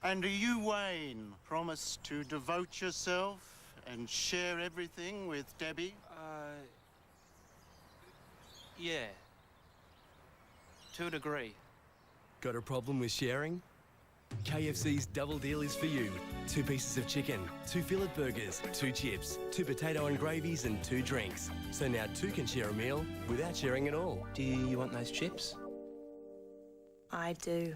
And do you, Wayne, promise to devote yourself and share everything with Debbie? Yeah. To a degree. Got a problem with sharing? KFC's Double Deal is for you. 2 pieces of chicken, 2 fillet burgers, 2 chips, 2 potato and gravies and 2 drinks. So now 2 can share a meal without sharing at all. Do you want those chips? I do.